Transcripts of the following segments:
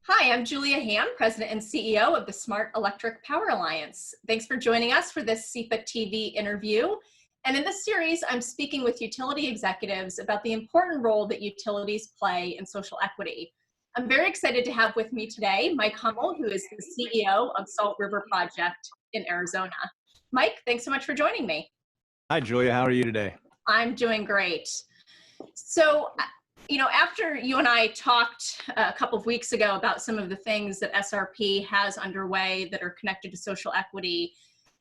Hi, I'm Julia Ham, President and CEO of the Smart Electric Power Alliance. Thanks for joining us for this SEPA TV interview. And in this series, I'm speaking with utility executives about the important role that utilities play in social equity. I'm very excited to have with me today Mike Hummel, who is the CEO of Salt River Project in Arizona. Mike, thanks so much for joining me. Hi, Julia. How are you today? I'm doing great. So, after you and I talked a couple of weeks ago about some of the things that SRP has underway that are connected to social equity,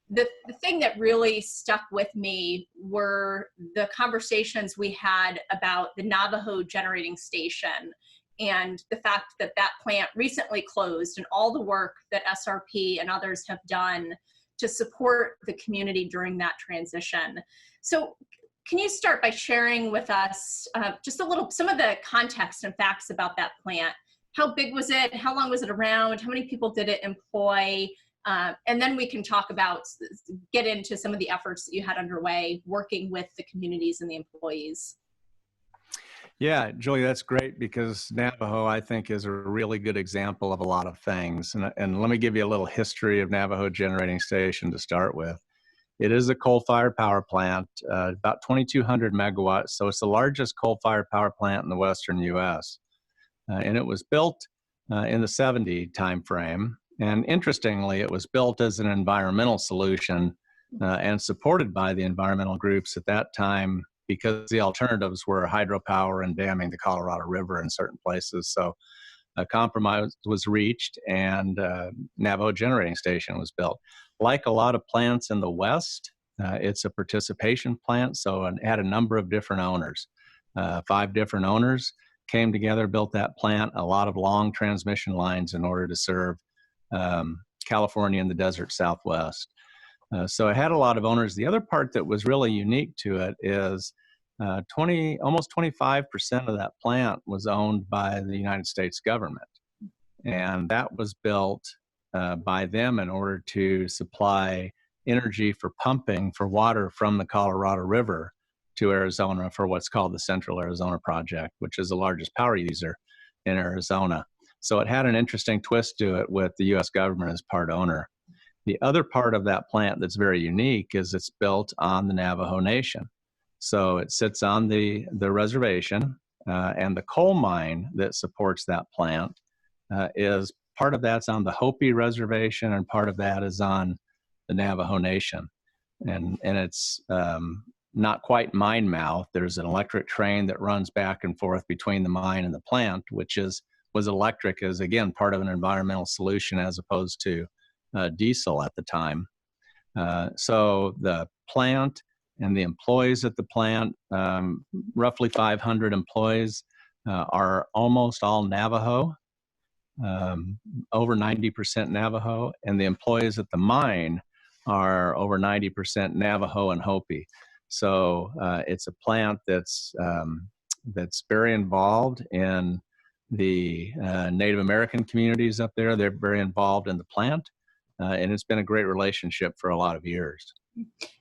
the thing that really stuck with me were the conversations we had about the Navajo Generating Station and the fact that that plant recently closed and all the work that SRP and others have done to support the community during that transition. So can you start by sharing with us just some of the context and facts about that plant? How big was it? How long was it around? How many people did it employ? And then we can get into some of the efforts that you had underway working with the communities and the employees. Yeah, Julia, that's great because Navajo, I think, is a really good example of a lot of things. And let me give you a little history of Navajo Generating Station to start with. It is a coal-fired power plant, about 2,200 megawatts, so it's the largest coal-fired power plant in the western U.S. And it was built in the 70 timeframe. And interestingly, it was built as an environmental solution and supported by the environmental groups at that time because the alternatives were hydropower and damming the Colorado River in certain places. So a compromise was reached and Navajo Generating Station was built. Like a lot of plants in the West, it's a participation plant, so it had a number of different owners. 5 different owners came together, built that plant, a lot of long transmission lines in order to serve California and the desert Southwest. So it had a lot of owners. The other part that was really unique to it is almost 25% of that plant was owned by the United States government. And that was built by them in order to supply energy for pumping for water from the Colorado River to Arizona for what's called the Central Arizona Project, which is the largest power user in Arizona. So it had an interesting twist to it with the U.S. government as part owner. The other part of that plant that's very unique is it's built on the Navajo Nation. So it sits on the reservation, and the coal mine that supports that plant is part of that's on the Hopi reservation, and part of that is on the Navajo Nation. And it's not quite mine mouth. There's an electric train that runs back and forth between the mine and the plant, which was electric as, again, part of an environmental solution as opposed to diesel at the time. So the plant and the employees at the plant, roughly 500 employees, are almost all Navajo. Over 90% Navajo, and the employees at the mine are over 90% Navajo and Hopi. So it's a plant that's very involved in the Native American communities up there. They're very involved in the plant, and it's been a great relationship for a lot of years.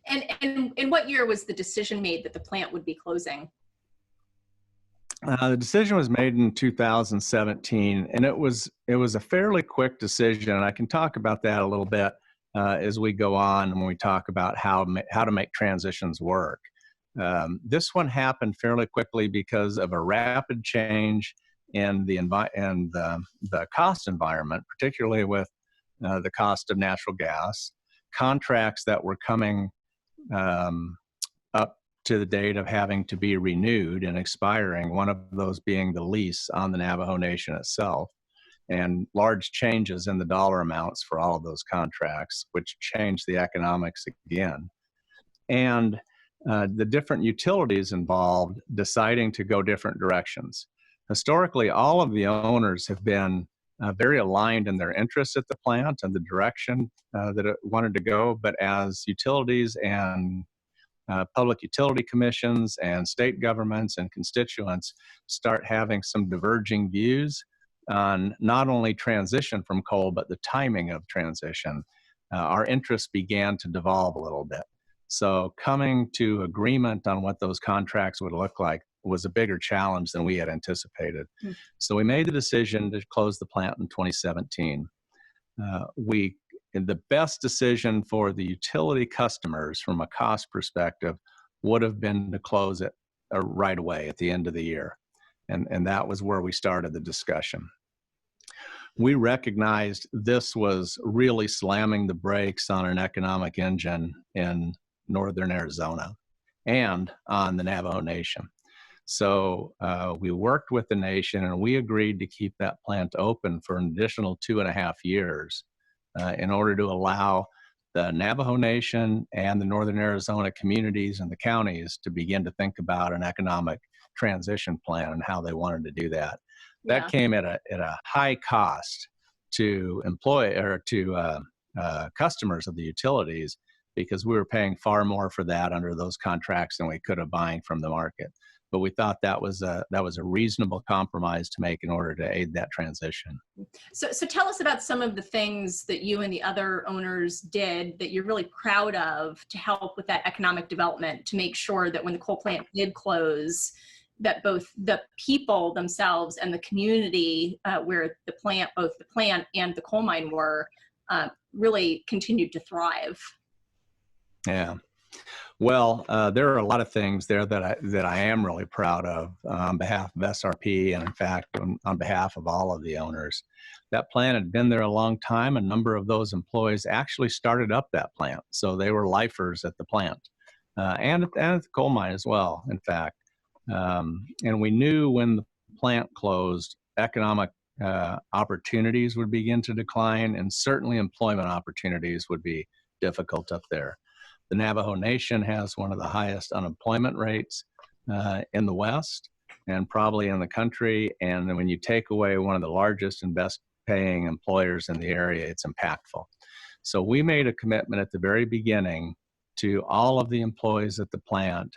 And in what year was the decision made that the plant would be closing? The decision was made in 2017, and it was a fairly quick decision. And I can talk about that a little bit as we go on when we talk about how to make transitions work. This one happened fairly quickly because of a rapid change in the cost environment, particularly with the cost of natural gas, contracts that were coming up to the date of having to be renewed and expiring, one of those being the lease on the Navajo Nation itself, and large changes in the dollar amounts for all of those contracts, which changed the economics again. And the different utilities involved deciding to go different directions. Historically, all of the owners have been very aligned in their interests at the plant and the direction that it wanted to go, but as utilities and public utility commissions and state governments and constituents start having some diverging views on not only transition from coal, but the timing of transition, our interests began to devolve a little bit. So coming to agreement on what those contracts would look like was a bigger challenge than we had anticipated. So we made the decision to close the plant in 2017. The best decision for the utility customers from a cost perspective would have been to close it right away at the end of the year. And that was where we started the discussion. We recognized this was really slamming the brakes on an economic engine in northern Arizona and on the Navajo Nation. So we worked with the nation, and we agreed to keep that plant open for an additional 2.5 years in order to allow the Navajo Nation and the northern Arizona communities and the counties to begin to think about an economic transition plan and how they wanted to do that. That came at a high cost to customers of the utilities, because we were paying far more for that under those contracts than we could have buying from the market. But we thought that was a reasonable compromise to make in order to aid that transition. So tell us about some of the things that you and the other owners did that you're really proud of to help with that economic development, to make sure that when the coal plant did close, that both the people themselves and the community where both the plant and the coal mine were, really continued to thrive. Yeah. Well, there are a lot of things there that I am really proud of on behalf of SRP, and in fact, on behalf of all of the owners. That plant had been there a long time. A number of those employees actually started up that plant, so they were lifers at the plant and at the coal mine as well, in fact. And we knew when the plant closed, economic opportunities would begin to decline, and certainly employment opportunities would be difficult up there. The Navajo Nation has one of the highest unemployment rates in the West and probably in the country. And when you take away one of the largest and best paying employers in the area, it's impactful. So we made a commitment at the very beginning to all of the employees at the plant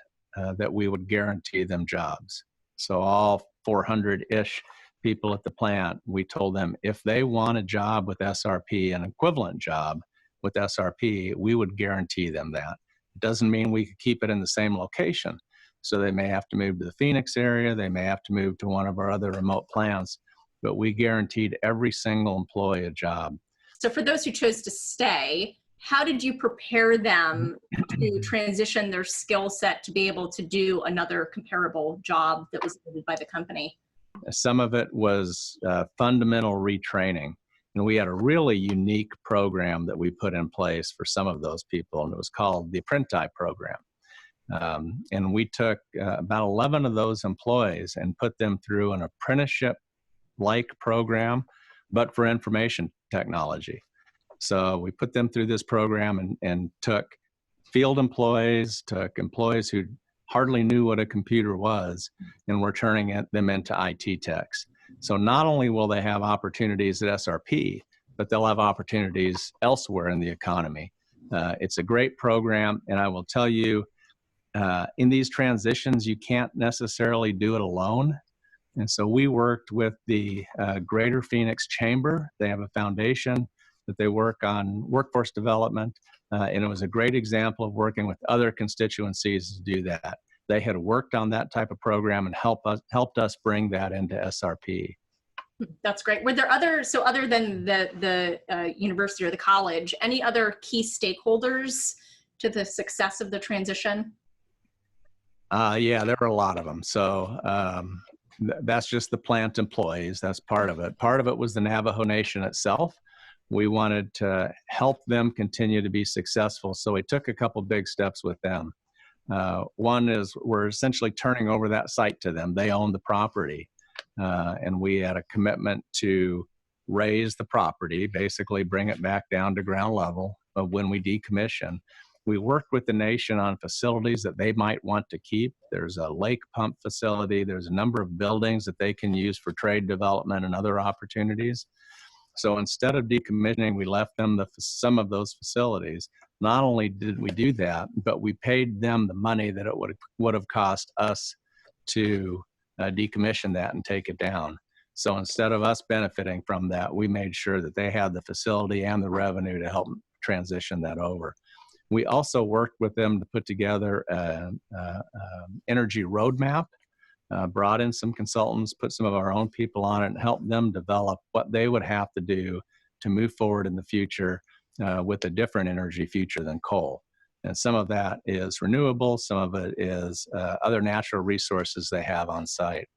that we would guarantee them jobs. So all 400-ish people at the plant, we told them if they want a job with SRP, an equivalent job with SRP, we would guarantee them that. It doesn't mean we could keep it in the same location. So they may have to move to the Phoenix area, they may have to move to one of our other remote plants, but we guaranteed every single employee a job. So for those who chose to stay, how did you prepare them to transition their skill set to be able to do another comparable job that was needed by the company? Some of it was fundamental retraining. And we had a really unique program that we put in place for some of those people, and it was called the Apprenti program. And we took about 11 of those employees and put them through an apprenticeship-like program, but for information technology. So we put them through this program and took field employees, took employees who hardly knew what a computer was, and we're turning them into IT techs. So not only will they have opportunities at SRP, but they'll have opportunities elsewhere in the economy. It's a great program, and I will tell you, in these transitions, you can't necessarily do it alone. And so we worked with the Greater Phoenix Chamber. They have a foundation that they work on workforce development, and it was a great example of working with other constituencies to do that. They had worked on that type of program and helped us bring that into SRP. That's great. Were there other than the university or the college, any other key stakeholders to the success of the transition? Yeah, there were a lot of them. So that's just the plant employees. That's part of it. Part of it was the Navajo Nation itself. We wanted to help them continue to be successful. So we took a couple big steps with them. One is we're essentially turning over that site to them. They own the property. And we had a commitment to raise the property, basically bring it back down to ground level when we decommission. We worked with the nation on facilities that they might want to keep. There's a lake pump facility. There's a number of buildings that they can use for trade development and other opportunities. So instead of decommissioning, we left them some of those facilities. Not only did we do that, but we paid them the money that it would have cost us to decommission that and take it down. So instead of us benefiting from that, we made sure that they had the facility and the revenue to help transition that over. We also worked with them to put together an energy roadmap brought in some consultants, put some of our own people on it, and helped them develop what they would have to do to move forward in the future with a different energy future than coal. And some of that is renewable, some of it is other natural resources they have on site.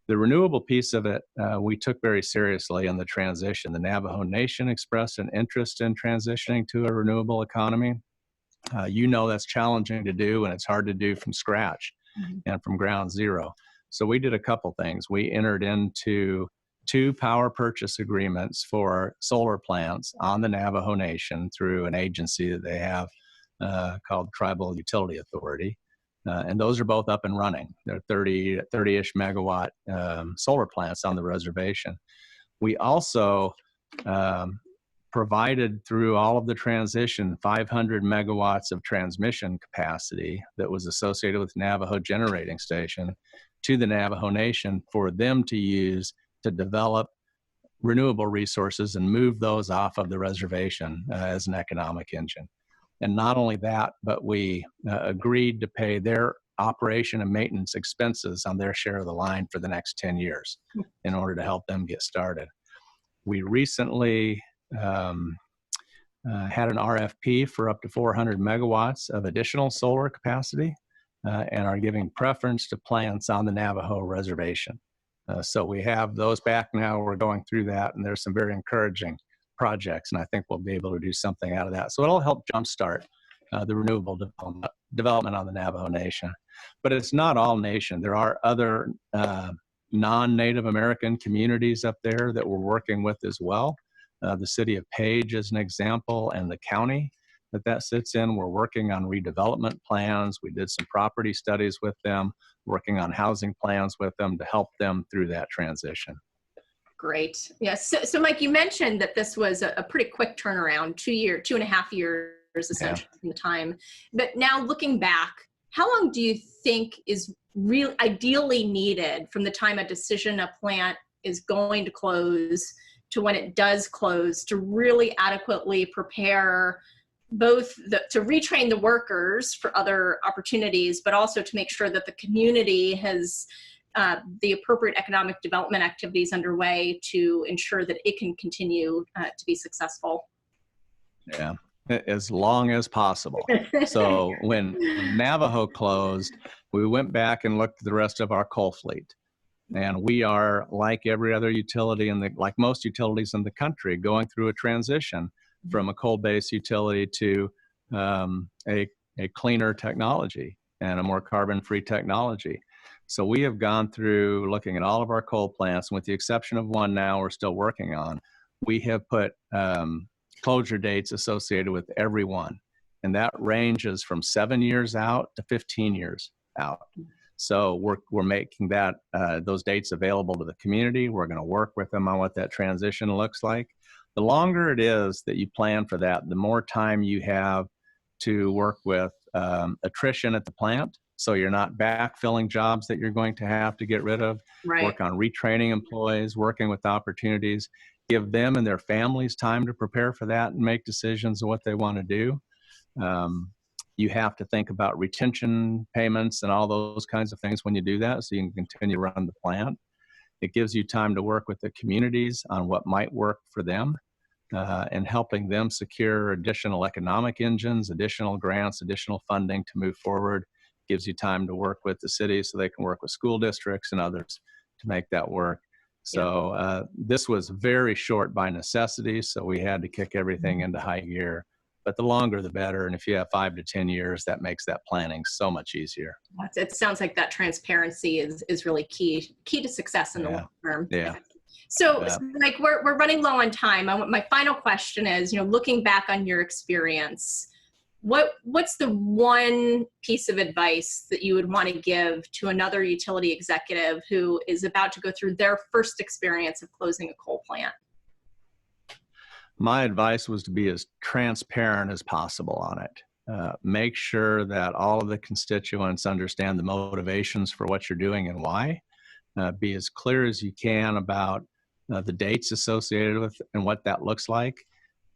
The renewable piece of it, we took very seriously in the transition. The Navajo Nation expressed an interest in transitioning to a renewable economy. You know that's challenging to do, and it's hard to do from scratch and from ground zero. So we did a couple things. We entered into 2 power purchase agreements for solar plants on the Navajo Nation through an agency that they have called Tribal Utility Authority. And those are both up and running. They're 30-ish megawatt solar plants on the reservation. We also provided through all of the transition 500 megawatts of transmission capacity that was associated with Navajo Generating Station to the Navajo Nation for them to use to develop renewable resources and move those off of the reservation as an economic engine. And not only that, but we agreed to pay their operation and maintenance expenses on their share of the line for the next 10 years in order to help them get started. We recently had an RFP for up to 400 megawatts of additional solar capacity and are giving preference to plants on the Navajo reservation. So we have those back now. We're going through that, and there's some very encouraging projects, and I think we'll be able to do something out of that. So it'll help jumpstart the renewable development on the Navajo Nation. But it's not all nation. There are other non-Native American communities up there that we're working with as well. The city of Page is an example, and the county that sits in. We're working on redevelopment plans. We did some property studies with them, working on housing plans with them to help them through that transition. Great. Yes. So Mike, you mentioned that this was a pretty quick turnaround, 2.5 years essentially from the time. But now looking back, how long do you think is ideally needed from the time a decision a plant is going to close to when it does close to really adequately prepare both to retrain the workers for other opportunities, but also to make sure that the community has the appropriate economic development activities underway to ensure that it can continue to be successful? Yeah, as long as possible. So when Navajo closed, we went back and looked at the rest of our coal fleet. And we are, like every other utility, like most utilities in the country, going through a transition from a coal-based utility to a cleaner technology and a more carbon-free technology. So we have gone through looking at all of our coal plants, and with the exception of one now we're still working on, we have put closure dates associated with every one. And that ranges from 7 years out to 15 years out. So we're making that those dates available to the community. We're going to work with them on what that transition looks like. The longer it is that you plan for that, the more time you have to work with attrition at the plant. So you're not backfilling jobs that you're going to have to get rid of. Right. Work on retraining employees, working with opportunities, give them and their families time to prepare for that and make decisions on what they want to do. You have to think about retention payments and all those kinds of things when you do that, so you can continue to run the plant. It gives you time to work with the communities on what might work for them and helping them secure additional economic engines, additional grants, additional funding to move forward. Gives you time to work with the city so they can work with school districts and others to make that work. So this was very short by necessity, so we had to kick everything into high gear. But the longer the better, and if you have 5 to 10 years, that makes that planning so much easier. It sounds like that transparency is really key to success in the long term. Yeah. So like we're running low on time. My final question is, looking back on your experience, what's the one piece of advice that you would want to give to another utility executive who is about to go through their first experience of closing a coal plant? My advice was to be as transparent as possible on it. Make sure that all of the constituents understand the motivations for what you're doing and why. Be as clear as you can about the dates associated with and what that looks like.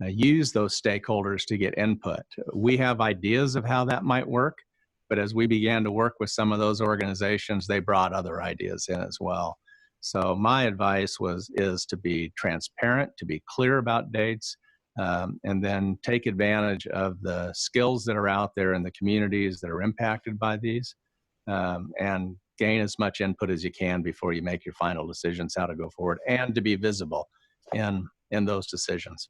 Use those stakeholders to get input. We have ideas of how that might work, But as we began to work with some of those organizations, they brought other ideas in as well. So my advice is to be transparent, to be clear about dates, and then take advantage of the skills that are out there in the communities that are impacted by these, and gain as much input as you can before you make your final decisions how to go forward, and to be visible in those decisions.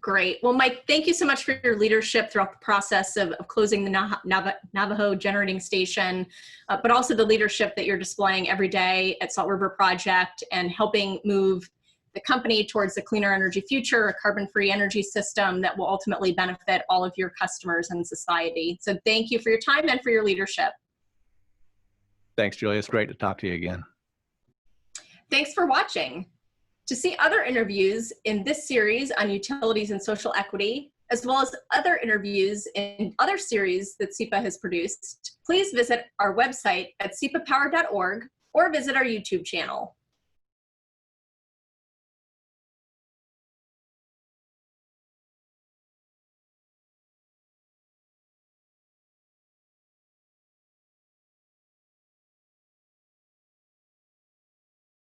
Great. Well, Mike, thank you so much for your leadership throughout the process of closing the Navajo Generating Station, but also the leadership that you're displaying every day at Salt River Project and helping move the company towards a cleaner energy future, a carbon-free energy system that will ultimately benefit all of your customers and society. So thank you for your time and for your leadership. Thanks, Julia. It's great to talk to you again. Thanks for watching. To see other interviews in this series on utilities and social equity, as well as other interviews in other series that SEPA has produced, please visit our website at sepapower.org or visit our YouTube channel.